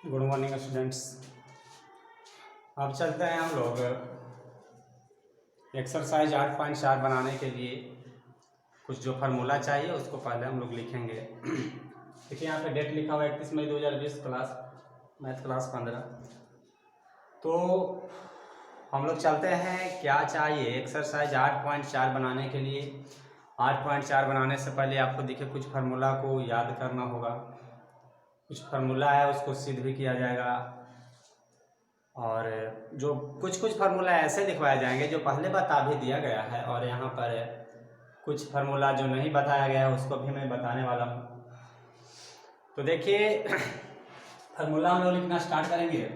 Good morning students. अब चलते हैं हम लोग एक्सरसाइज 8.4 बनाने के लिए कुछ जो फार्मूला चाहिए उसको पहले हम लोग लिखेंगे। देखिए यहाँ पे डेट लिखा हुआ है 31 मई 2020 क्लास मैथ क्लास 15। तो हम लोग चलते हैं क्या चाहिए एक्सरसाइज 8.4 बनाने के लिए। 8.4 बनाने से पहले आपको देखिए कुछ फार्मूला को याद करना होगा। कुछ फार्मूला है उसको सिद्ध भी किया जाएगा और जो कुछ फार्मूला ऐसे लिखवाए जाएंगे जो पहले बता भी दिया गया है, और यहाँ पर कुछ फार्मूला जो नहीं बताया गया है उसको भी मैं बताने वाला हूँ। तो देखिए फार्मूला हम लोग लिखना स्टार्ट करेंगे।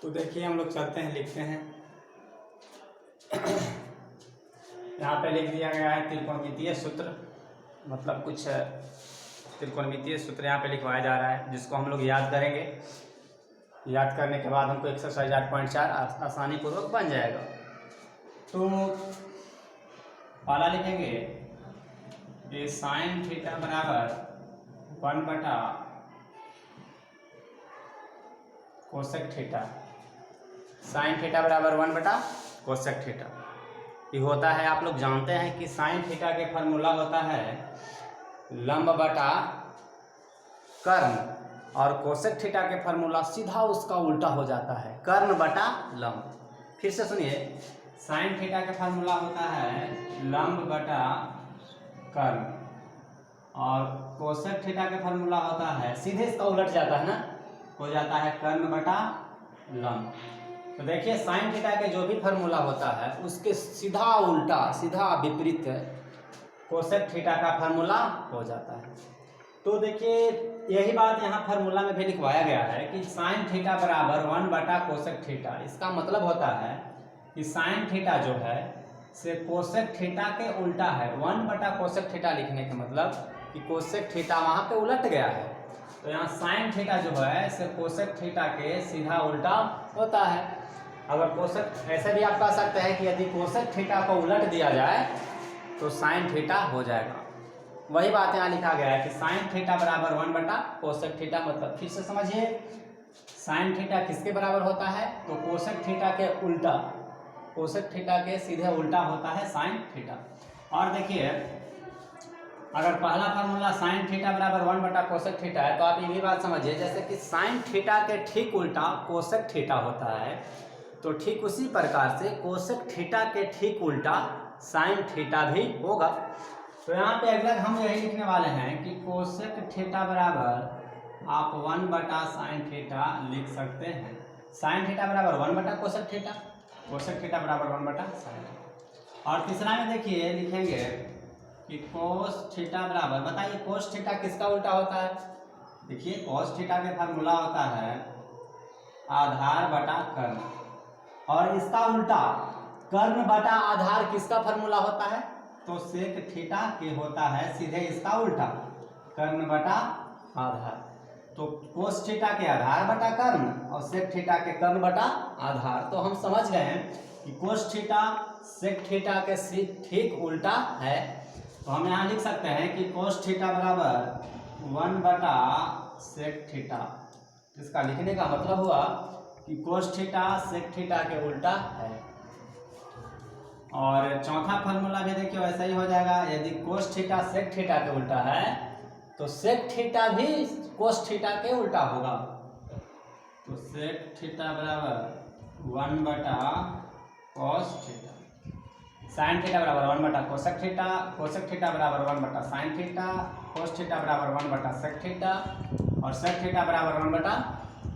तो देखिए हम लोग चलते हैं, लिखते हैं। यहाँ पे लिख दिया गया है त्रिकोणमितीय सूत्र, मतलब कुछ त्रिकोणमितीय सूत्र यहाँ पे लिखवाया जा रहा है जिसको हम लोग याद करेंगे। याद करने के बाद हमको एक्सरसाइज 8.4 आसानी पूर्वक बन जाएगा। तो पहला लिखेंगे कि साइन थीटा बराबर 1 बटा कोसेक थीटा। साइन थीटा बराबर 1 बटा कोसेक थीटा ये होता है। आप लोग जानते हैं कि साइन थीटा के फार्मूला होता है लंब बटा कर्ण, और कोसेक थीटा के फार्मूला सीधा उसका उल्टा हो जाता है कर्ण बटा लंब। फिर से सुनिए, साइन थीटा के फार्मूला होता है लंब बटा कर्ण, और कोसेक थीटा के फार्मूला होता है सीधे इसका उलट जाता है ना, हो जाता है कर्ण बटा लंब। तो देखिए साइन थीटा के जो भी फार्मूला होता है उसके सीधा उल्टा, सीधा विपरीत कोसेक थीटा का फार्मूला हो जाता है। तो देखिए यही बात यहाँ फार्मूला में भी लिखवाया गया है कि साइन थीटा बराबर 1 बटा कोसेक थीटा। इसका मतलब होता है कि साइन थीटा जो है से कोसेक थीटा के उल्टा है। 1 बटा कोसेक थीटा लिखने का मतलब कि कोसेक थीटा वहाँ पे उलट गया है, तो यहाँ साइन थीटा जो है से कोसेक थीटा के सीधा उल्टा होता है। अगर कोसेक, ऐसे भी आप कह सकते हैं कि यदि कोसेक थीटा को उलट दिया जाए तो साइन थीटा हो जाएगा। वही बात यहाँ लिखा गया है कि साइन थीटा बराबर 1 बटा कोसेक थीटा। मतलब फिर से समझिए, साइन थीटा किसके बराबर होता है तो कोसेक थीटा के उल्टा, कोसेक थीटा के सीधे उल्टा होता है साइन थीटा। और देखिए अगर पहला फार्मूला साइन थीटा बराबर 1 बटा कोसेक थीटा है तो आप ये भी बात समझिए जैसे कि साइन थीटा के ठीक उल्टा कोसेक थीटा होता है, तो ठीक उसी प्रकार से कोसेक थीटा के ठीक उल्टा साइन थीटा भी होगा। तो यहाँ पे अगला हम यही लिखने वाले हैं कि कोसेक थीटा बराबर आप 1 बटा साइन थीटा लिख सकते हैं। साइन थीटा बराबर 1 बटा कोसेक थीटा, कोसेक थीटा बराबर 1 बटा साइन थीटा। और तीसरा में देखिए लिखेंगे कि कोस थीटा बराबर, बताइए कोस थीटा किसका उल्टा होता है। देखिए कोस थीटा के फार्मूला होता है आधार बटा कर्ण, और इसका उल्टा कर्ण बटा आधार किसका फार्मूला होता है तो सेक थीटा के होता है सीधे इसका उल्टा कर्ण बटा आधार। तो कोस थीटा के आधार बटा कर्ण और सेक थीटा के कर्ण बटा आधार। तो हम समझ गए हैं कि कोस थीटा सेक थीटा के ठीक उल्टा है। तो हम यहाँ लिख सकते हैं कि कोस थीटा बराबर 1 बटा सेक थीटा। इसका लिखने का मतलब हुआ कि कोस थीटा सेक थीटा के उल्टा है। और चौथा फार्मूला भी देखिए वैसा ही हो जाएगा, यदि कोस थीटा सेक थीटा के उल्टा है तो सेक थीटा भी कोस थीटा के उल्टा होगा। तो सेक थीटा बराबर 1 बटा कोस थीटा, साइन थीटा बराबर 1 बटा कोसेक थीटा, कोसेक थीटा बराबर 1 बटा साइन थीटा, कोस थीटा बराबर 1 बटा सेक थीटा, और सेक थीटा बराबर 1 बटा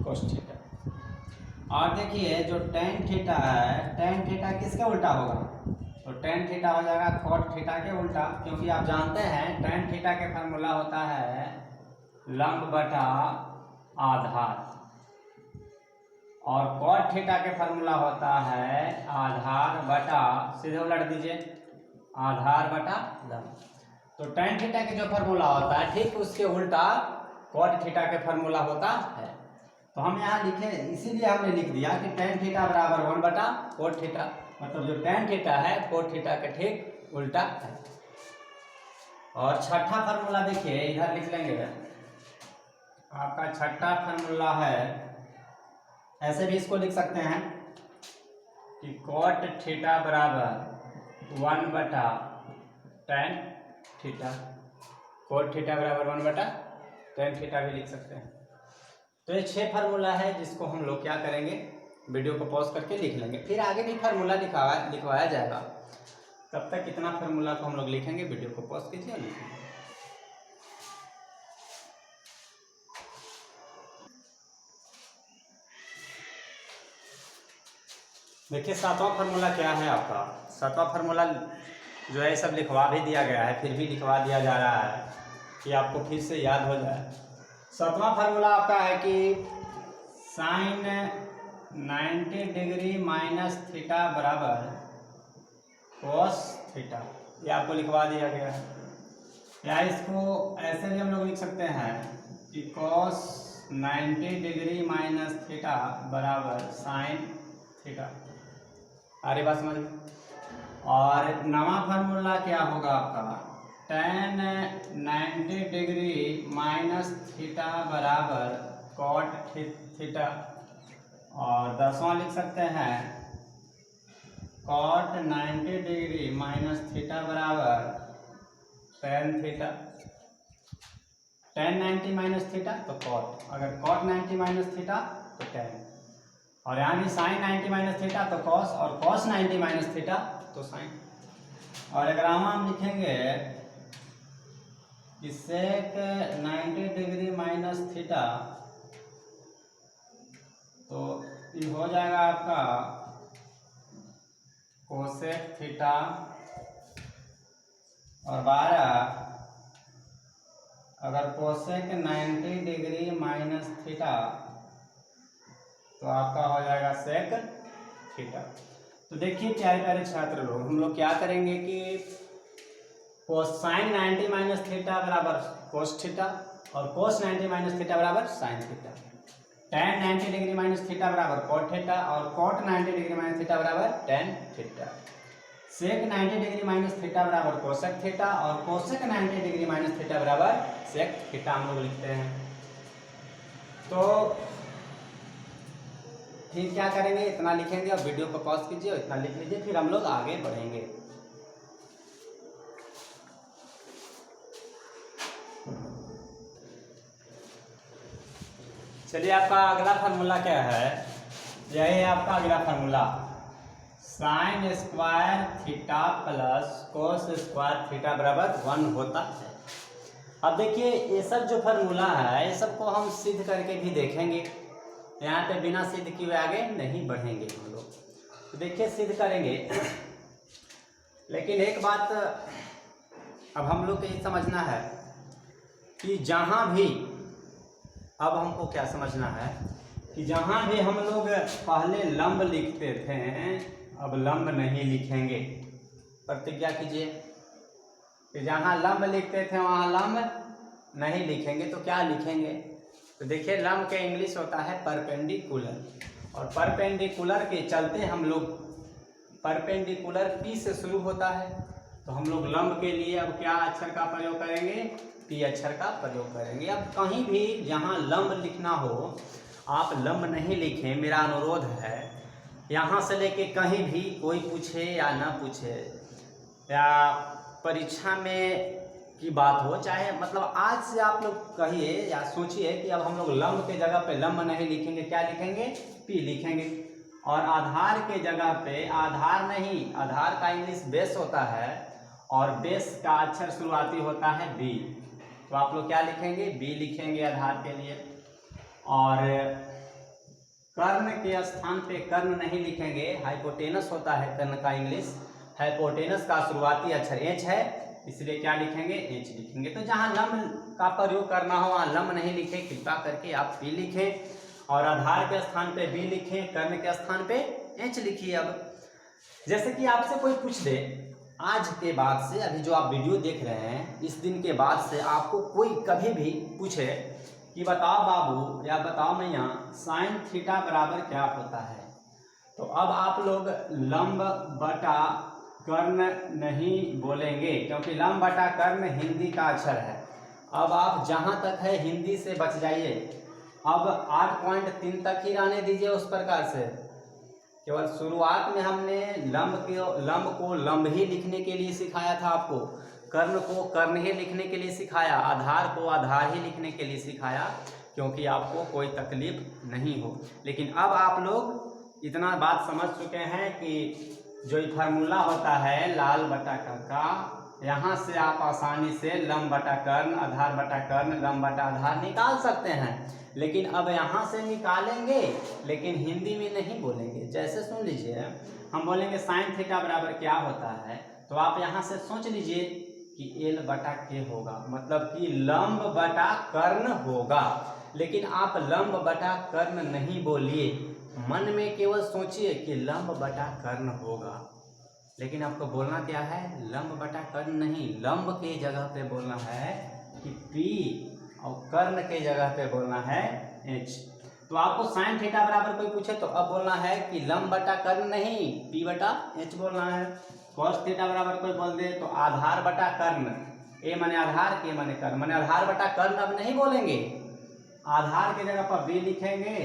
कोस थीटा। और देखिए जो टेन थीटा है, टेन थीटा किसके उल्टा होगा तो टेन थीटा हो जाएगा कॉट थीटा के उल्टा, क्योंकि आप जानते हैं टेन थीटा के फार्मूला होता है लंब बटा आधार, और कॉट थीटा के फार्मूला होता है आधार बटा, सीधे उलट दीजिए, आधार बटा लंब। तो tan थीटा के जो फार्मूला होता है ठीक उसके उल्टा cot थीटा के फार्मूला होता है। तो हम यहाँ लिखे, इसीलिए हमने लिख दिया कि tan थीटा बराबर 1/cot थीटा, मतलब जो tan थीटा है cot थीटा के ठीक उल्टा है। और छठा फार्मूला देखिए इधर लिख लेंगे, आपका छठा फार्मूला है, ऐसे भी इसको लिख सकते हैं कि cot थीटा बराबर 1/tan थीटा, cot थीटा बराबर 1/tan थीटा भी लिख सकते हैं। तो ये 6 फार्मूला है जिसको हम लोग क्या करेंगे, वीडियो को पॉज करके लिख लेंगे, फिर आगे भी फार्मूला लिखवाया जाएगा। तब तक कितना फार्मूला को हम लोग लिखेंगे, वीडियो को पॉज कीजिए और लिखेंगे। देखिए 7वां फार्मूला क्या है आपका, 7वां फार्मूला जो है सब लिखवा भी दिया गया है, फिर भी लिखवा दिया जा रहा है कि आपको फिर से याद हो जाए। 7वां फार्मूला आपका है कि sin 90 डिग्री माइनस थीटा बराबर cos थीटा, ये आपको लिखवा दिया गया है। या इसको ऐसे भी हम लोग लिख सकते हैं कि cos 90 डिग्री माइनस थीटा बराबर sin थीटा। अरे बात समझ में। और नवा फार्मूला क्या होगा आपका, tan 90 डिग्री माइनस थीटा बराबर cot थीटा। और 10वां लिख सकते हैं cot 90 डिग्री माइनस थीटा बराबर tan theta. tan 90 minus theta तो cot, अगर cot 90 माइनस थीटा तो tan, और यहाँ भी sin 90 माइनस थीटा तो cos, और cos 90 माइनस थीटा तो sin। और अगर हम लिखेंगे कि sec 90 डिग्री माइनस थीटा तो ये हो जाएगा आपका cosec थीटा, और 12 अगर cosec 90 डिग्री माइनस थीटा तो आपका हो जाएगा sec थीटा। तो देखिए प्यारे प्यारे छात्र लोग, हम लोग क्या करेंगे कि sin 90 माइनस थीटा बराबर cos थीटा, और cos 90 माइनस थीटा बराबर sin theta. tan 90 degree minus theta बराबर cot थीटा, और cot 90 डिग्री माइनस थीटा बराबर tan theta. sec 90 degree minus theta बराबर cosec थीटा, और cosec 90 डिग्री माइनस थीटा बराबर sec theta हम लोग लिखते हैं। तो फिर क्या करेंगे, इतना लिखेंगे और वीडियो को पॉज कीजिए और इतना लिख लीजिए, फिर हम लोग आगे बढ़ेंगे। चलिए आपका अगला फार्मूला क्या है, यही है आपका अगला formula, sine square theta plus cos square theta बराबर 1 होता है। अब देखिए ये सब जो फार्मूला है ये सबको हम सिद्ध करके भी देखेंगे, यहाँ पे बिना सिद्ध किए आगे नहीं बढ़ेंगे हम लोग। तो देखिए सिद्ध करेंगे, लेकिन एक बात अब हम लोग को ये समझना है कि जहाँ भी, अब हमको क्या समझना है कि जहाँ भी हम लोग पहले लंब लिखते थे अब लंब नहीं लिखेंगे। प्रतिज्ञा कीजिए कि जहाँ लंब लिखते थे वहाँ लंब नहीं लिखेंगे, तो क्या लिखेंगे। तो देखिए लंब के इंग्लिश होता है परपेंडिकुलर, और परपेंडिकुलर के चलते हम लोग, परपेंडिकुलर पी से शुरू होता है, तो हम लोग लंब के लिए अब क्या अक्षर का प्रयोग करेंगे, पी अक्षर का प्रयोग करेंगे। अब कहीं भी जहाँ लंब लिखना हो आप लंब नहीं लिखें, मेरा अनुरोध है। यहाँ से लेके कहीं भी कोई पूछे या ना पूछे, या परीक्षा में की बात हो, चाहे मतलब आज से आप लोग कहिए या सोचिए कि अब हम लोग लंब के जगह पे लंब नहीं लिखेंगे, क्या लिखेंगे, पी लिखेंगे। और आधार के जगह पे आधार नहीं, आधार का इंग्लिश बेस होता है, और बेस का अक्षर शुरुआती होता है बी, तो आप लोग क्या लिखेंगे, बी लिखेंगे आधार के लिए। और कर्ण के स्थान पे कर्ण नहीं लिखेंगे, हाइपोटेनस होता है कर्ण का इंग्लिश, हाइपोटेनस का शुरुआती अक्षर एच है, इसलिए क्या लिखेंगे, एच लिखेंगे। तो जहाँ लंब का प्रयोग करना हो वहाँ लंब नहीं लिखे, कृपा करके आप पी लिखें, और आधार के स्थान पे बी लिखें, कर्ण के स्थान पे एच लिखिए। अब जैसे कि आपसे कोई पूछ दे, आज के बाद से, अभी जो आप वीडियो देख रहे हैं, इस दिन के बाद से आपको कोई कभी भी पूछे कि बताओ बाबू या बताओ मैया साइन थीटा बराबर क्या होता है, तो अब आप लोग लंब बटा कर्ण नहीं बोलेंगे, क्योंकि लंब बटा कर्ण हिंदी का अक्षर है। अब आप जहाँ तक है हिंदी से बच जाइए। अब 8.3 तक ही रहने दीजिए उस प्रकार से। केवल शुरुआत में हमने लंब को लंब ही लिखने के लिए सिखाया था आपको, कर्ण को कर्ण ही लिखने के लिए सिखाया, आधार को आधार ही लिखने के लिए सिखाया, क्योंकि आपको कोई तकलीफ नहीं हो। लेकिन अब आप लोग इतना बात समझ चुके हैं कि जो ये फार्मूला होता है लाल बटा का, यहाँ से आप आसानी से लंब बटा कर्ण, आधार बटा कर्ण, लंब बटा आधार निकाल सकते हैं। लेकिन अब यहाँ से निकालेंगे, लेकिन हिंदी में नहीं बोलेंगे। जैसे सुन लीजिए, हम बोलेंगे साइन थीटा बराबर क्या होता है, तो आप यहाँ से सोच लीजिए कि एल बटा के होगा, मतलब कि लंब बटा कर्ण होगा। लेकिन आप लंब बटा कर्ण नहीं बोलिए, मन में केवल सोचिए कि लंब बटा कर्ण होगा। लेकिन आपको बोलना क्या है, लंब बटा कर्ण नहीं, लंब के जगह पे बोलना है कि पी, और कर्ण के जगह पे बोलना है एच। तो आपको साइन थीटा बराबर कोई पूछे तो अब बोलना है कि लंब बटा कर्ण नहीं, पी बटा एच बोलना है। कॉस थीटा बराबर कोई बोल दे तो आधार बटा कर्ण, ए माने आधार, के माने कर्ण, माने आधार बटा कर्ण अब नहीं बोलेंगे, आधार के जगह पर बी लिखेंगे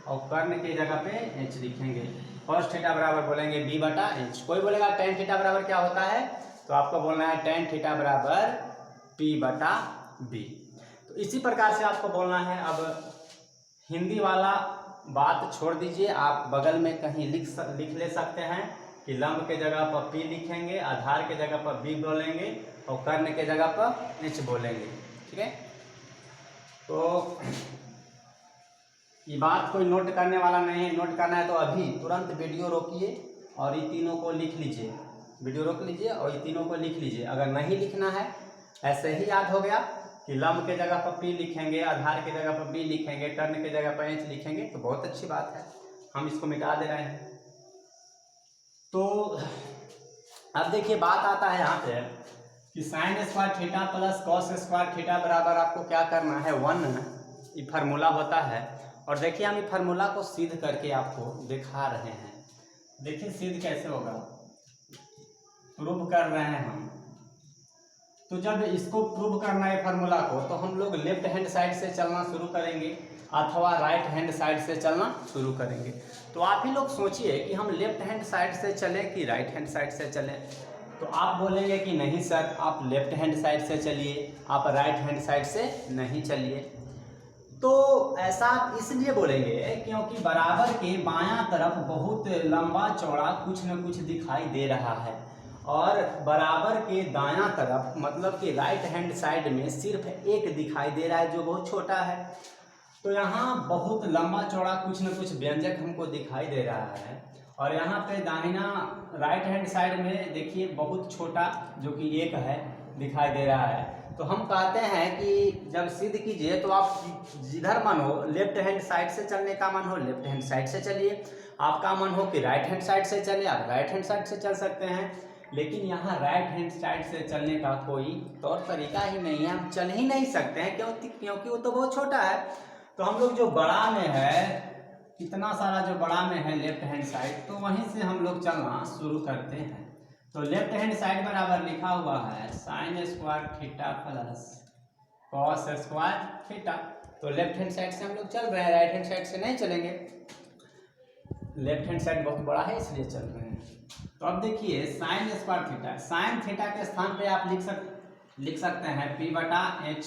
और कर्ण के जगह पे एच लिखेंगे। कॉस थीटा बराबर बोलेंगे बी बटा एच। कोई बोलेगा टेन थीटा बराबर क्या होता है, तो आपको बोलना है टेन थीटा बराबर पी बटा बी। तो इसी प्रकार से आपको बोलना है। अब हिंदी वाला बात छोड़ दीजिए, आप बगल में कहीं लिख ले सकते हैं कि लंब के जगह पर पी लिखेंगे, आधार के जगह पर बी बोलेंगे और कर्ण के जगह पर एच बोलेंगे। ठीक है, तो ये बात कोई नोट करने वाला नहीं है। नोट करना है तो अभी तुरंत वीडियो रोकिए और ये तीनों को लिख लीजिए, वीडियो रोक लीजिए और ये तीनों को लिख लीजिए। अगर नहीं लिखना है, ऐसे ही याद हो गया कि लंब के जगह पर पी लिखेंगे, आधार के जगह पर बी लिखेंगे, कर्ण के जगह पर एच लिखेंगे, तो बहुत अच्छी बात है, हम इसको मिटा दे रहे हैं। तो अब देखिए बात आता है यहाँ पे कि sine square theta plus cos square theta बराबर आपको क्या करना है 1, ये फार्मूला होता है। और देखिए हम ये फार्मूला को सिद्ध करके आपको दिखा रहे हैं। देखिए सिद्ध कैसे होगा, प्रूव कर रहे हैं हम। तो जब इसको प्रूव करना है फार्मूला को, तो हम लोग लेफ्ट हैंड साइड से चलना शुरू करेंगे अथवा राइट हैंड साइड से चलना शुरू करेंगे। तो आप ही लोग सोचिए कि हम लेफ्ट हैंड साइड से चलें कि राइट हैंड साइड से चलें। तो आप बोलेंगे कि नहीं सर, आप लेफ्ट हैंड साइड से चलिए, आप राइट हैंड साइड से नहीं चलिए। तो ऐसा इसलिए बोलेंगे क्योंकि बराबर के बायां तरफ बहुत लंबा चौड़ा कुछ न कुछ दिखाई दे रहा है, और बराबर के दायां तरफ मतलब कि राइट हैंड साइड में सिर्फ एक दिखाई दे रहा है जो बहुत छोटा है। तो यहाँ बहुत लंबा चौड़ा कुछ न कुछ व्यंजक हमको दिखाई दे रहा है, और यहाँ पे दाहिना राइट हैंड साइड में देखिए बहुत छोटा जो कि एक है दिखाई दे रहा है। तो हम कहते हैं कि जब सिद्ध कीजिए तो आप जिधर मन हो, लेफ्ट हैंड साइड से चलने का मन हो लेफ्ट हैंड साइड से चलिए, आपका मन हो कि राइट हैंड साइड से चले आप राइट हैंड साइड से चल सकते हैं। लेकिन यहाँ राइट हैंड साइड से चलने का कोई तौर तरीका ही नहीं है, हम चल ही नहीं सकते हैं क्योंकि वो तो बहुत छोटा है। तो हम लोग जो बड़ा में है, इतना सारा जो बड़ा में है लेफ्ट हैंड साइड, तो वहीं से हम लोग चलना शुरू करते हैं। तो लेफ्ट हैंड साइड बराबर लिखा हुआ है sine square theta plus cos square theta. तो लेफ्ट हैंड साइड से हम लोग चल रहे हैं, राइट हैंड साइड से नहीं चलेंगे। लेफ्ट हैंड साइड बहुत बड़ा है इसलिए चल रहे हैं। तो अब देखिए sine square theta, sine theta के स्थान पे आप लिख सकते हैं पी बटा एच,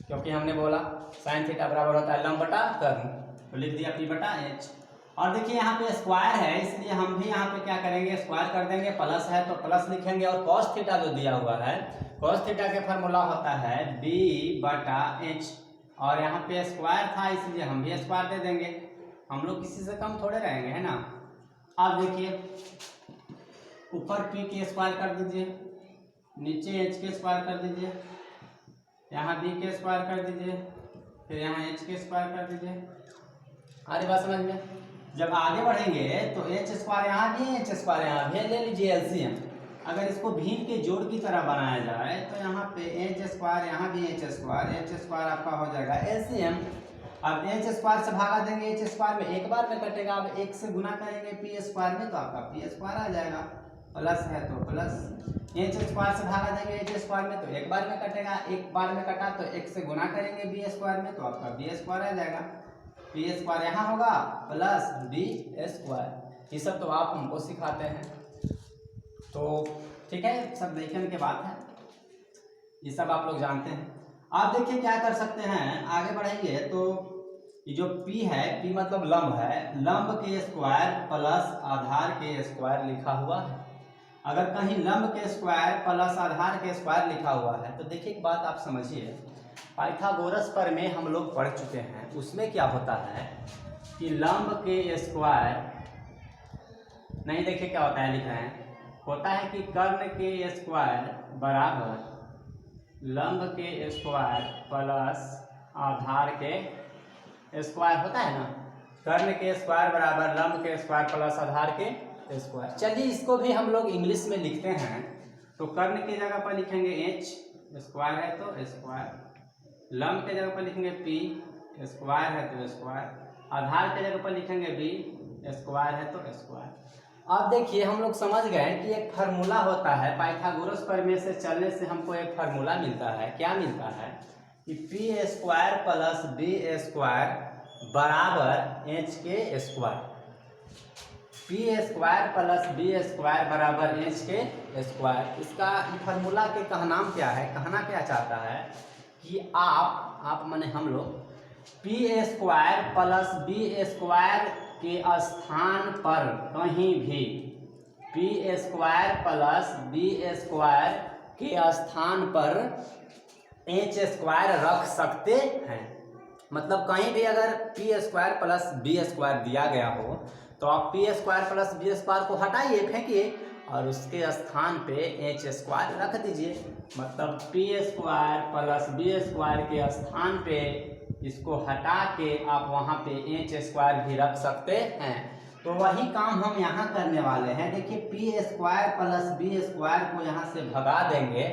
क्योंकि हमने बोला साइन थीटा बराबर होता है लंब बटा कर्ण, तो लिख दिया पी बटा एच। और देखिए यहाँ पे स्क्वायर है इसलिए हम भी यहाँ पे क्या करेंगे, स्क्वायर कर देंगे, प्लस है तो प्लस लिखेंगे। और कॉस थीटा जो दिया हुआ है, कॉस थीटा के फार्मूला होता है बी बटा एच, और यहाँ पे स्क्वायर था इसलिए हम भी स्क्वायर दे देंगे, हम लोग किसी से कम थोड़े रहेंगे, है ना। अब देखिए ऊपर पी के स्क्वायर कर दीजिए, नीचे एच के स्क्वायर कर दीजिए, यहाँ बी के स्क्वायर कर दीजिए, फिर यहाँ एच के स्क्वायर कर दीजिए। अरे बात समझ में। जब आगे बढ़ेंगे तो एच स्क्वायर यहाँ भी है, एच स्क्वायर यहाँ भी है, ले लीजिए एलसीएम। अगर इसको भिन्न के जोड़ की तरह बनाया जाए तो यहाँ पे एच स्क्वायर, यहाँ भी एच स्क्वायर आपका हो जाएगा एलसीएम। अब एच स्क्वायर से भागा देंगे एच स्क्वायर में, एक बार में कटेगा। अब एक से गुना करेंगे पी स्क्वायर में तो आपका पी स्क्वायर आ जाएगा, प्लस है तो प्लस। एच स्क्वायर से भागा देंगे एच स्क्वायर में तो एक बार में कटेगा, एक बार में कटा तो एक से गुना करेंगे बी स्क्वायर में तो आपका बी स्क्वायर आ जाएगा। पी स्क्वायर यहाँ होगा प्लस बी स्क्वायर। ये सब तो आप हमको सिखाते हैं, तो ठीक है, सब देखने के बात है, ये सब आप लोग जानते हैं। आप देखिए क्या कर सकते हैं, आगे बढ़ेंगे तो ये जो P है, P मतलब लंब है, लंब के स्क्वायर प्लस आधार के स्क्वायर लिखा हुआ है। अगर कहीं लंब के स्क्वायर प्लस आधार के स्क्वायर लिखा हुआ है तो देखिए एक बात आप समझिए, पाइथागोरस पर में हम लोग पढ़ चुके हैं, उसमें क्या होता है कि लंब के स्क्वायर नहीं, देखिए क्या होता है, लिख रहे हैं, होता है कि कर्ण के स्क्वायर बराबर लंब के स्क्वायर प्लस आधार के स्क्वायर होता है ना। कर्ण के स्क्वायर बराबर लंब के स्क्वायर प्लस आधार के स्क्वायर। चलिए इसको भी हम लोग इंग्लिश में लिखते हैं, तो कर्ण की जगह पर लिखेंगे एच, स्क्वायर है तो स्क्वायर, लंब के जगह पर लिखेंगे पी, स्क्वायर है तो स्क्वायर, आधार के जगह पर लिखेंगे बी, स्क्वायर है तो स्क्वायर। अब देखिए हम लोग समझ गए कि एक फार्मूला होता है, पाइथागोरस प्रमेय से चलने से हमको एक फार्मूला मिलता है। क्या मिलता है कि P square plus B square बराबर एच के square. P square plus B square बराबर एच के स्क्वायर। इसका फार्मूला के कहनाम क्या है, कहना क्या चाहता है कि आप माने हम लोग P square plus B square के स्थान पर कहीं भी P square plus B square के स्थान पर एच स्क्वायर रख सकते हैं। मतलब कहीं भी अगर P square plus B square दिया गया हो तो आप P square plus B square को हटाइए, फेंकिए और उसके स्थान पे एच स्क्वायर रख दीजिए। मतलब P square plus B square के स्थान पे इसको हटा के आप वहाँ पे एच स्क्वायर भी रख सकते हैं। तो वही काम हम यहाँ करने वाले हैं। देखिए P square plus B square को यहाँ से भगा देंगे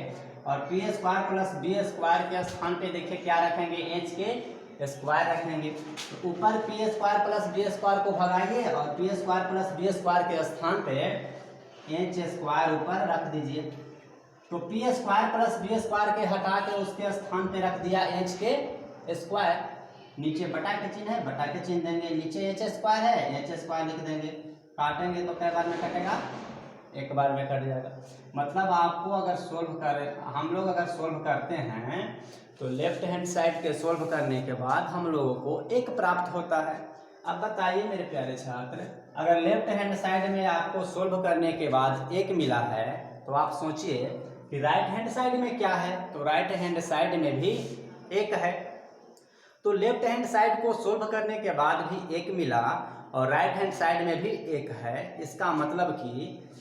और P square plus B square के स्थान पे देखिए क्या रखेंगे, एच के स्क्वायर रखेंगे। तो ऊपर P square plus B square को भगाइए और P square plus B square के स्थान पे एच स्क्वायर ऊपर रख दीजिए। तो P square plus B square के हटा के उसके स्थान पे रख दिया एच के स्क्वायर। नीचे बटा के चिन्ह है, बटा के चिन्ह देंगे, नीचे एच स्क्वायर है, एच स्क्वायर लिख देंगे। काटेंगे तो कै बार में कटेगा, एक बार में कट जाएगा। मतलब आपको अगर सोल्व करें, हम लोग अगर सोल्व करते हैं तो लेफ्ट हैंड साइड के सोल्व करने के बाद हम लोगों को एक प्राप्त होता है। अब बताइए मेरे प्यारे छात्र, अगर लेफ्ट हैंड साइड में आपको सोल्व करने के बाद एक मिला है तो आप सोचिए कि राइट हैंड साइड में क्या है। तो राइट हैंड साइड में भी एक है। तो लेफ्ट हैंड साइड को सोल्व करने के बाद भी एक मिला और राइट हैंड साइड में भी एक है। इसका मतलब कि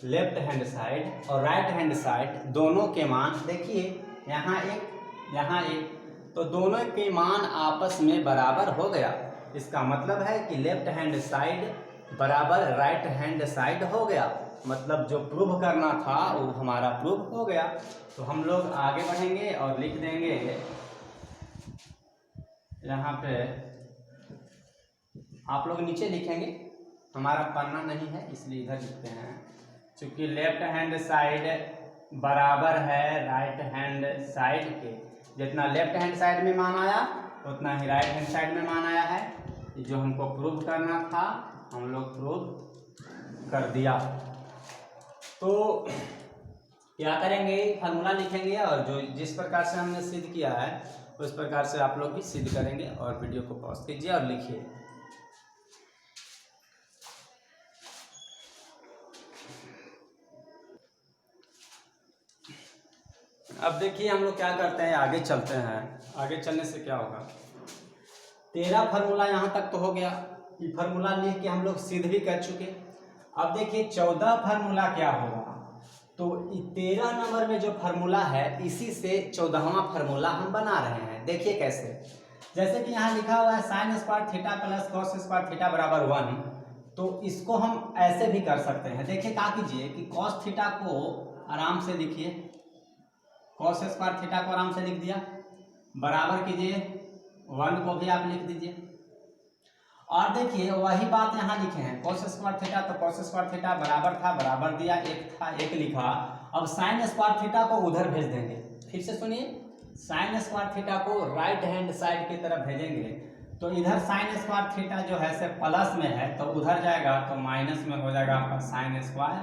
लेफ्ट हैंड साइड और राइट हैंड साइड दोनों के मान देखिए, यहाँ एक यहाँ एक, तो दोनों के मान आपस में बराबर हो गया। इसका मतलब है कि लेफ्ट हैंड साइड बराबर राइट हैंड साइड हो गया। मतलब जो प्रूव करना था वो हमारा प्रूव हो गया। तो हम लोग आगे बढ़ेंगे और लिख देंगे यहाँ पे, आप लोग नीचे लिखेंगे, हमारा पन्ना नहीं है इसलिए इधर लिखते हैं। चूँकि लेफ्ट हैंड साइड बराबर है राइट हैंड साइड के, जितना लेफ्ट हैंड साइड में मान आया उतना ही राइट हैंड साइड में मान आया है। जो हमको प्रूव करना था हम लोग प्रूव कर दिया। तो क्या करेंगे, फार्मूला लिखेंगे और जो जिस प्रकार से हमने सिद्ध किया है उस प्रकार से आप लोग भी सिद्ध करेंगे। और वीडियो को पॉज कीजिए और लिखिए। अब देखिए हम लोग क्या करते हैं, आगे चलते हैं। आगे चलने से क्या होगा, 13 फार्मूला यहाँ तक तो हो गया। ये फार्मूला लिख के हम लोग सिद्ध भी कर चुके। अब देखिए 14 फार्मूला क्या होगा। तो 13 नंबर में जो फार्मूला है इसी से 14वां फार्मूला हम बना रहे हैं। देखिए कैसे, जैसे कि यहाँ लिखा हुआ है sine square theta plus cos square theta बराबर 1। तो इसको हम ऐसे भी कर सकते हैं। देखिए क्या कीजिए कि कॉस थीटा को आराम से लिखिए, कॉस स्क्वायर थीटा को आराम से लिख दिया, बराबर कीजिए 1 को भी आप लिख दीजिए। और देखिए वही बात यहाँ लिखे हैं, कॉस स्क्वायर थीटा, तो कॉस स्क्वायर थीटा बराबर था, बराबर दिया, एक था, एक लिखा। अब साइन स्क्वायर थीटा को उधर भेज देंगे। फिर से सुनिए, साइन स्क्वायर थीटा को राइट हैंड साइड की तरफ भेजेंगे, तो इधर साइन स्क्वायर थीटा जो है से प्लस में है, तो उधर जाएगा तो माइनस में हो जाएगा आपका साइन स्क्वायर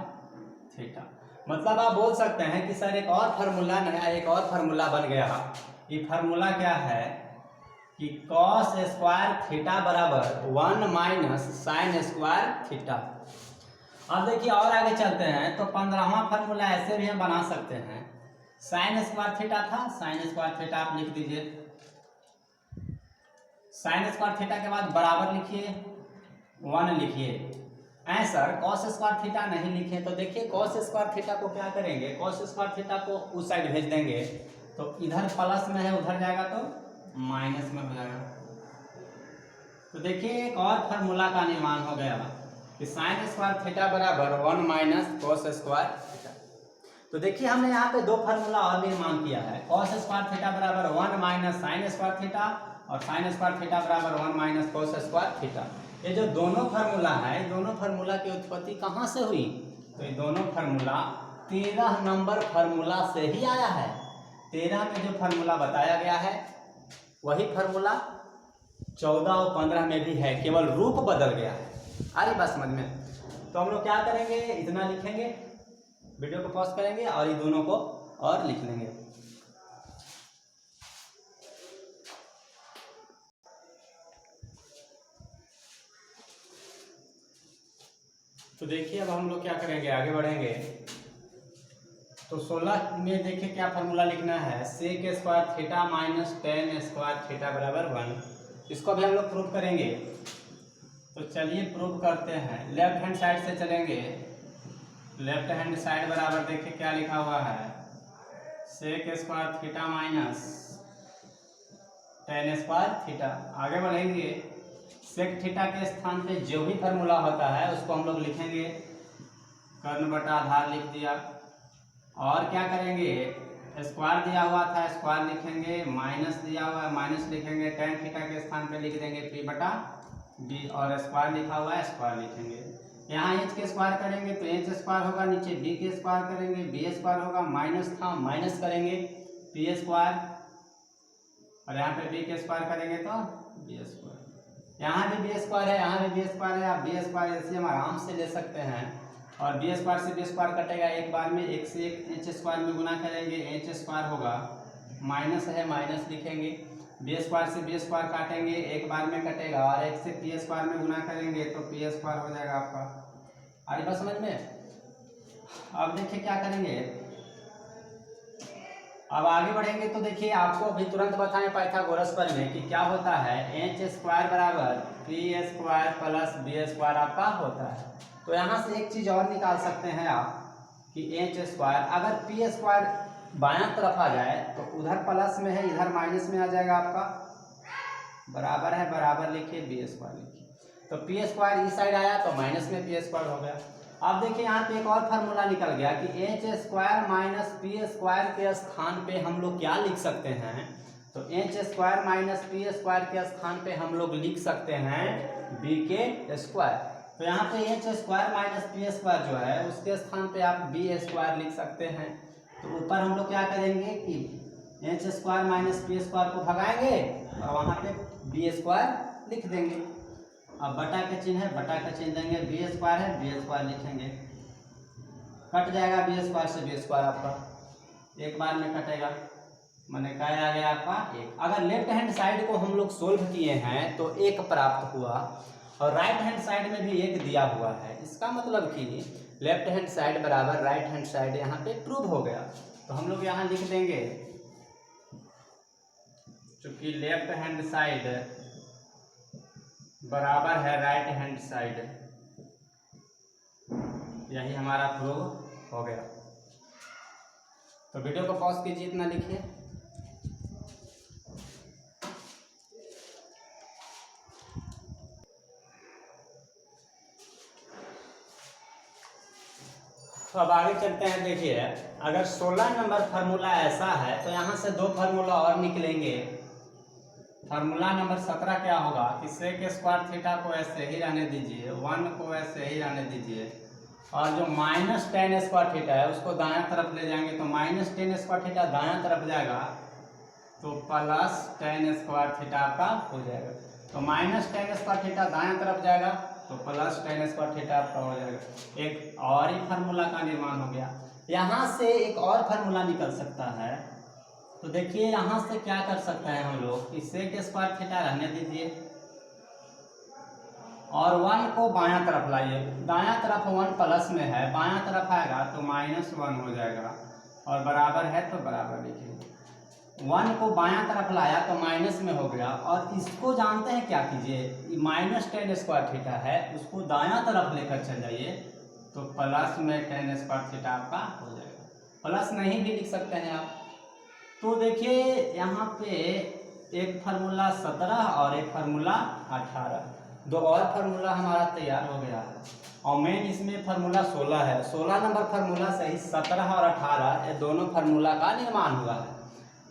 थीटा। मतलब आप बोल सकते हैं कि सर एक और फार्मूला नया, एक और फार्मूला बन गया। ये फार्मूला क्या है कि कॉस स्क्वायर थीटा बराबर 1 माइनस साइन स्क्वायर थीटा। अब देखिए और आगे चलते हैं, तो 15वां फार्मूला ऐसे भी हम बना सकते हैं। साइन स्क्वायर थीटा था, साइन स्क्वायर थीटा आप लिख दीजिए, साइन स्क्वायर थीटा के बाद बराबर लिखिए 1 लिखिए। सर कॉस स्क्वायर थीटा नहीं लिखे, तो देखिए कॉस स्क्वायर थीटा को क्या करेंगे, कॉस स्क्वायर थीटा को उस साइड भेज देंगे, तो इधर प्लस में है, उधर जाएगा तो माइनस में हो जाएगा। तो देखिए एक और फार्मूला का निर्माण हो गया कि साइन स्क्वायर थीटा बराबर 1 माइनस कॉस स्क्वायर थीटा। तो देखिए हमने यहाँ पे दो फार्मूला और निर्माण किया है, कॉस स्क्वायर थीटा बराबर 1 माइनस साइन स्क्वायर थीटा, और साइन स्क्वायर थीटा बराबर 1 माइनस कॉस स्क्वायर थीटा। ये जो दोनों फार्मूला है, दोनों फार्मूला की उत्पत्ति कहाँ से हुई, तो ये दोनों फार्मूला 13 नंबर फार्मूला से ही आया है। 13 में जो फार्मूला बताया गया है वही फार्मूला 14 और 15 में भी है, केवल रूप बदल गया है। आ रही बात समझ में? तो हम लोग क्या करेंगे, इतना लिखेंगे, वीडियो को पॉज करेंगे और ये दोनों को और लिख लेंगे। तो देखिए अब हम लोग क्या करेंगे, आगे बढ़ेंगे। तो 16 में देखिए क्या फार्मूला लिखना है, sec square theta minus tan square theta बराबर 1। इसको भी हम लोग प्रूव करेंगे। तो चलिए प्रूव करते हैं, लेफ्ट हैंड साइड से चलेंगे। लेफ्ट हैंड साइड बराबर देखिए क्या लिखा हुआ है, sec square theta minus tan square theta. आगे बढ़ेंगे, सेक थीटा के स्थान पे जो भी फार्मूला होता है उसको हम लोग लिखेंगे, कर्ण बटा आधार लिख दिया। और क्या करेंगे, स्क्वायर दिया हुआ था स्क्वायर लिखेंगे, माइनस दिया हुआ है माइनस लिखेंगे, टेन थीटा के स्थान पे लिख देंगे पी बटा डी, और स्क्वायर लिखा हुआ है स्क्वायर लिखेंगे। यहाँ एच के स्क्वायर करेंगे तो एच स्क्वायर होगा, नीचे बी के स्क्वायर करेंगे बी स्क्वायर होगा, माइनस था माइनस करेंगे पी स्क्वायर, और यहाँ पे बी के स्क्वायर करेंगे तो बी स्क्वायर। यहाँ भी बी स्क्वायर है, यहाँ भी बी स्क्वायर है, आप बी स्क्वायर ऐसे हम आराम से ले सकते हैं। और बी स्क्वायर से बी स्क्वायर कटेगा एक बार में, एक से एक एच स्क्वायर में गुना करेंगे, एच स्क्वायर होगा, माइनस है माइनस लिखेंगे, बी स्क्वायर से बी स्क्वायर काटेंगे एक बार में कटेगा, और एक से पी स्क्वायर में गुना करेंगे तो पी स्क्वायर हो जाएगा आपका। अरे बस समझ में? अब देखिए क्या करेंगे, अब आगे बढ़ेंगे। तो देखिए आपको अभी तुरंत बताएं पाइथागोरस पर में कि क्या होता है, एच स्क्वायर बराबर P square plus B square आपका होता है। तो यहाँ से एक चीज़ और निकाल सकते हैं आप कि एच स्क्वायर, अगर पी स्क्वायर बायां तरफ आ जाए तो उधर प्लस में है इधर माइनस में आ जाएगा आपका, बराबर है बराबर लिखिए बी स्क्वायर लिखिए, तो पी स्क्वायर इस साइड आया तो माइनस में पी स्क्वायर हो गया। अब देखिए यहाँ पे एक और फार्मूला निकल गया कि H square minus P square के स्थान पे हम लोग क्या लिख सकते हैं, तो H square minus P square के स्थान पे हम लोग लिख सकते हैं बी के स्क्वायर। तो यहाँ पे H square minus P square जो है उसके स्थान पे आप बी स्क्वायर लिख सकते हैं। तो ऊपर हम लोग क्या करेंगे कि H square minus P square को भगाएंगे और वहाँ पे बी स्क्वायर लिख देंगे। अब बटा का चिन्ह है, बटा का चिन्ह देंगे, बी स्क्वायर है बी स्क्वायर लिखेंगे, कट जाएगा बी स्क्वायर से बी स्क्वायर आपका एक बार में कटेगा, मैंने क्या आ गया आपका एक। अगर लेफ्ट हैंड साइड को हम लोग सोल्व किए हैं तो एक प्राप्त हुआ, और राइट हैंड साइड में भी एक दिया हुआ है, इसका मतलब कि लेफ्ट हैंड साइड बराबर राइट हैंड साइड यहाँ पे प्रूव हो गया। तो हम लोग यहाँ लिख देंगे, चूंकि लेफ्ट हैंड साइड बराबर है राइट हैंड साइड, यही हमारा प्रूव हो गया। तो वीडियो को पॉज कीजिए, इतना लिखिए। तो अब आगे चलते हैं। देखिए अगर 16 नंबर फार्मूला ऐसा है तो यहाँ से दो फार्मूला और निकलेंगे। फार्मूला नंबर 17 क्या होगा कि सेक स्क्वायर थीटा को ऐसे ही रहने दीजिए, 1 को ऐसे ही रहने दीजिए, और जो माइनस टेन स्क्वायर थीटा है उसको दायां तरफ ले जाएंगे तो माइनस टेन स्क्वायर थीटा दायां तरफ जाएगा तो प्लस टेन स्क्वायर थीटा आपका हो जाएगा। तो माइनस टेन स्क्वायर थीटा दायां तरफ जाएगा तो प्लस टेन स्क्वायर थीटा आपका हो जाएगा। एक और ही फार्मूला का निर्माण हो गया। यहाँ से एक और फार्मूला निकल सकता है। तो देखिए यहाँ से क्या कर सकते हैं हम लोग कि सेक स्क्वायर थीटा रहने दीजिए और 1 को बायां तरफ लाइए। दायां तरफ 1 प्लस में है, बायां तरफ आएगा तो -1 हो जाएगा और बराबर है तो बराबर लिखिए। 1 को बायां तरफ लाया तो माइनस में हो गया और इसको जानते हैं क्या कीजिए, माइनस टेन स्क्वायर थीटा है उसको दायां तरफ लेकर चल जाइए तो प्लस में टेन स्क्वायर थीटा आपका हो जाएगा। प्लस नहीं भी लिख सकते हैं आप। तो देखिए यहाँ पे एक फार्मूला 17 और एक फार्मूला 18, दो और फार्मूला हमारा तैयार हो गया है और मेन इसमें फार्मूला 16 है। 16 नंबर फार्मूला से ही 17 और 18 ये दोनों फार्मूला का निर्माण हुआ है।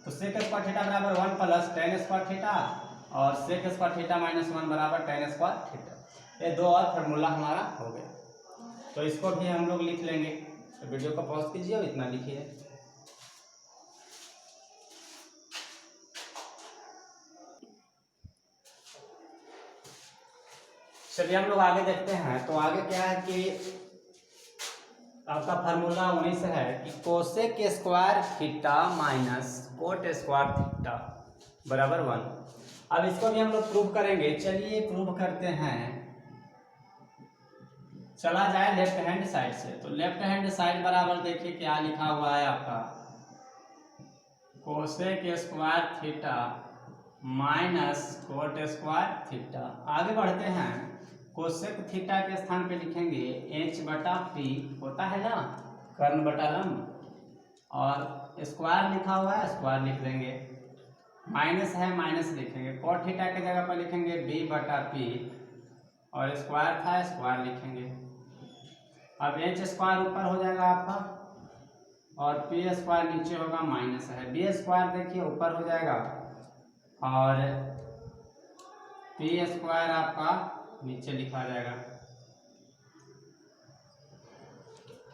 तो सेक स्क्वायर थीटा बराबर 1 प्लस टेन स्क्वायर थीटा और सेक स्क्वायर थीटा -1 बराबर टेन स्क्वायर थीटा, ये दो और फार्मूला हमारा हो गया। तो इसको भी हम लोग लिख लेंगे। तो वीडियो को पॉज कीजिए और इतना लिखिए। चलिए हम लोग आगे देखते हैं। तो आगे क्या है कि आपका फार्मूला 19 है कि cosec square theta minus cot square theta बराबर 1। अब इसको भी हम लोग प्रूव करेंगे। चलिए प्रूव करते हैं। चला जाए लेफ्ट हैंड साइड से। तो लेफ्ट हैंड साइड बराबर देखिए क्या लिखा हुआ है आपका, cosec square theta minus cot square theta. आगे बढ़ते हैं। कोसेक थीटा के स्थान पे लिखेंगे h/p होता है ना, कर्ण बटा लंब, और स्क्वायर लिखा हुआ है स्क्वायर लिख देंगे, माइनस है माइनस लिखेंगे। कोट थीटा के जगह पर लिखेंगे b/p और स्क्वायर था स्क्वायर लिखेंगे। अब h स्क्वायर ऊपर हो जाएगा आपका और p स्क्वायर नीचे होगा, माइनस है। b स्क्वायर देखिए ऊपर हो जाएगा और p स्क्वायर आपका नीचे लिखा जाएगा।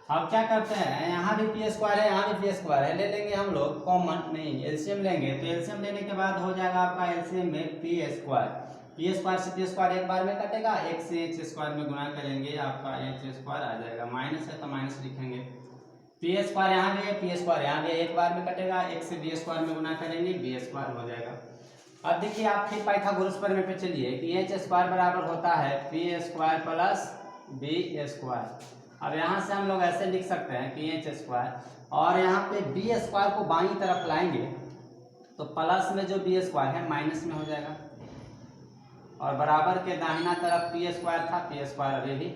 अब क्या करते हैं, यहाँ भी पी स्क्वायर है यहाँ भी पी स्क्वायर है, ले लेंगे हम लोग कॉमन, नहीं एलसीएम लेंगे। तो एलसीएम लेने के बाद हो जाएगा आपका एलसीएम में पी स्क्वायर। पी स्क्वायर से पी स्क्वायर एक बार में कटेगा, एक से एच स्क्वायर में गुणा करेंगे आपका एच स्क्वायर आ जाएगा। माइनस है तो माइनस लिखेंगे। पी स्क्वायर यहाँ भी है पी स्क्वायर यहाँ भी एक बार में कटेगा, एक से बी स्क्वायर में गुणा करेंगे बी स्क्वायर हो जाएगा। अब देखिए आप फिर पाइथागोरस प्रमेय पे चलिए कि एच स्क्वायर बराबर होता है P square plus B square. अब यहाँ से हम लोग ऐसे लिख सकते हैं कि एच स्क्वायर और यहाँ पे बी स्क्वायर को बाईं तरफ लाएंगे तो प्लस में जो बी स्क्वायर है माइनस में हो जाएगा और बराबर के दाहिना तरफ पी स्क्वायर था, पी स्क्वायर अभी भी।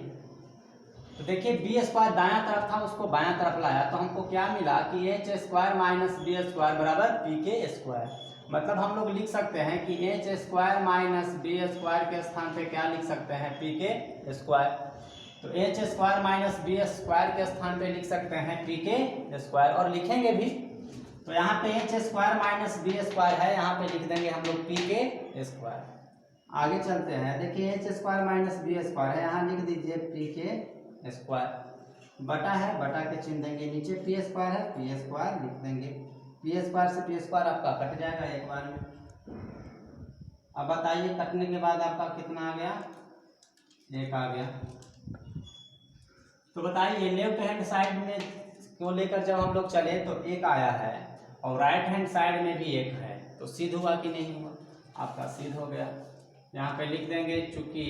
तो देखिए बी स्क्वायर दायां तरफ था उसको बायां तरफ लाया तो हमको क्या मिला कि H square minus B square बराबर पी के स्क्वायर। मतलब हम लोग लिख सकते हैं कि H square minus B square के स्थान पे क्या लिख सकते हैं, पी के स्क्वायर। तो H square minus B square के स्थान पे लिख सकते हैं पी के स्क्वायर और लिखेंगे भी। तो यहाँ पे H square minus B square है, यहाँ पे लिख देंगे हम लोग पी के स्क्वायर। आगे चलते हैं। देखिए H square minus B square है, यहाँ लिख दीजिए पी के स्क्वायर, बटा है बटा के चिन्ह देंगे, नीचे पी स्क्वायर है पी स्क्वायर लिख देंगे। पी स्क्वायर से पी स्क्वायर आपका कट जाएगा एक बार में। अब बताइए कटने के बाद आपका कितना आ गया, एक आ गया। तो बताइए लेफ्ट हैंड साइड में क्यों लेकर जब हम लोग चले तो एक आया है और राइट हैंड साइड में भी एक है, तो सिद्ध हुआ कि नहीं हुआ, आपका सिद्ध हो गया। यहाँ पे लिख देंगे चूंकि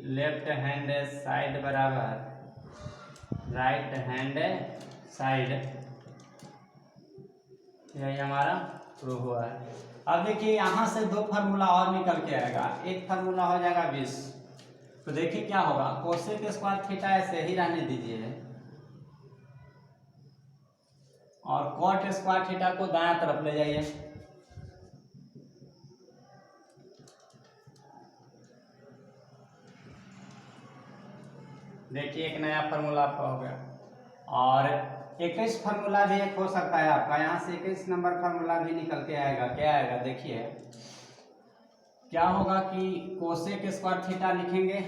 लेफ्ट हैंड साइड बराबर राइट हैंड साइड, यही हमारा प्रूव हुआ है। अब देखिए यहाँ से दो फार्मूला और निकल के आएगा, एक फार्मूला हो जाएगा 20। तो देखिए क्या होगा, कोसेक स्क्वायर थीटा ऐसे ही रहने दीजिए और कॉट स्क्वायर थीटा को दायां तरफ ले जाइए। देखिए एक नया फार्मूला आपका हो गया। और 21 फार्मूला भी एक हो सकता है आपका, यहाँ से 21 नंबर फार्मूला भी निकल के आएगा। क्या आएगा देखिए, क्या होगा कि कोसेक स्क्वायर थीटा लिखेंगे,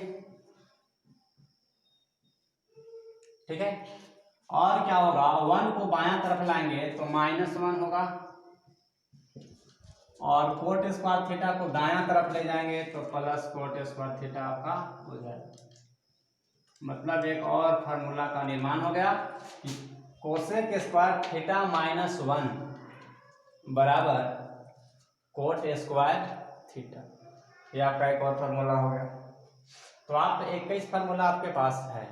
ठीक है। और क्या होगा, 1 को बायां तरफ लाएंगे तो -1 होगा, और कोट स्क्वायर थीटा को दायां तरफ ले जाएंगे तो प्लस कोट स्क्वायर थीटा आपका हो जाएगा। मतलब एक और फार्मूला का निर्माण हो गया कि कोसेक स्क्वायर थीटा -1 बराबर कोट स्क्वायर थीटा। ये आपका एक और फार्मूला हो गया। तो आप 21 फार्मूला आपके पास है।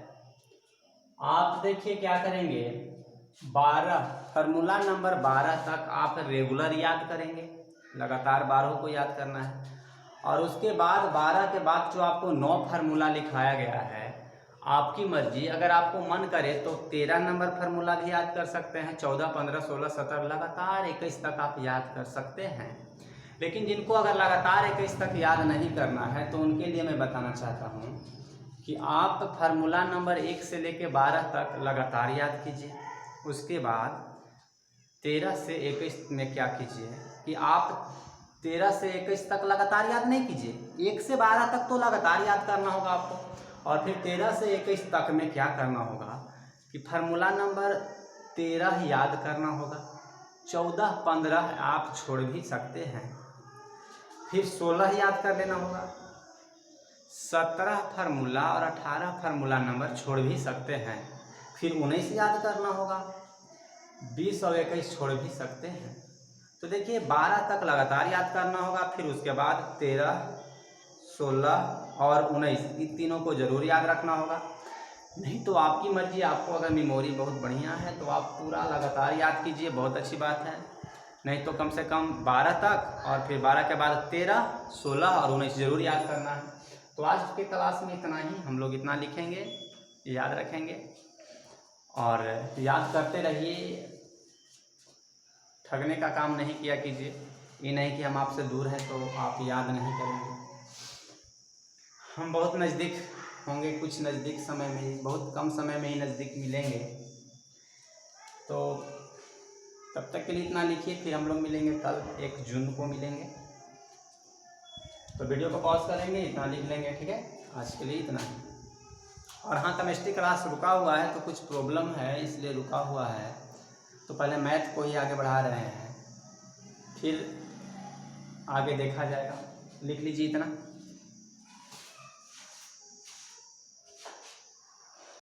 आप देखिए क्या करेंगे, 12 फार्मूला नंबर 12 तक आप रेगुलर याद करेंगे, लगातार 12 को याद करना है। और उसके बाद 12 के बाद जो आपको 9 फार्मूला लिखाया गया है, आपकी मर्जी, अगर आपको मन करे तो 13 नंबर फार्मूला भी याद कर सकते हैं, 14, 15, 16, 17 लगातार 21 तक आप याद कर सकते हैं। लेकिन जिनको अगर लगातार 21 तक याद नहीं करना है तो उनके लिए मैं बताना चाहता हूँ कि आप फार्मूला नंबर 1 से लेकर 12 तक लगातार याद कीजिए। उसके बाद 13 से 21 में क्या कीजिए कि आप 13 से 21 तक लगातार याद नहीं कीजिए, 1 से 12 तक तो लगातार याद करना होगा आपको। और फिर 13 से 21 तक में क्या करना होगा कि फार्मूला नंबर 13 याद करना होगा, 14, 15 आप छोड़ भी सकते हैं, फिर 16 याद कर लेना होगा, 17 फार्मूला और 18 फार्मूला नंबर छोड़ भी सकते हैं, फिर 19 याद करना होगा, 20 और 21 छोड़ भी सकते हैं। तो देखिए 12 तक लगातार याद करना होगा, फिर उसके बाद 13, 16 और 19 इन तीनों को जरूर याद रखना होगा। नहीं तो आपकी मर्जी, आपको अगर मेमोरी बहुत बढ़िया है तो आप पूरा लगातार याद कीजिए, बहुत अच्छी बात है। नहीं तो कम से कम 12 तक, और फिर 12 के बाद 13, 16 और 19 जरूर याद करना है। तो आज के क्लास में इतना ही, हम लोग इतना लिखेंगे, याद रखेंगे और याद करते रहिए। ठगने का काम नहीं किया कीजिए, ये नहीं कि हम आपसे दूर हैं तो आप याद नहीं करेंगे। हम बहुत नज़दीक होंगे, कुछ नज़दीक समय में ही, बहुत कम समय में ही नज़दीक मिलेंगे। तो तब तक के लिए इतना लिखिए, फिर हम लोग मिलेंगे कल 1 जून को मिलेंगे। तो वीडियो को पॉज करेंगे, इतना लिख लेंगे, ठीक है। आज के लिए इतना ही। और हाँ, केमिस्ट्री क्लास रुका हुआ है तो कुछ प्रॉब्लम है इसलिए रुका हुआ है, तो पहले मैथ को ही आगे बढ़ा रहे हैं, फिर आगे देखा जाएगा। लिख लीजिए इतना।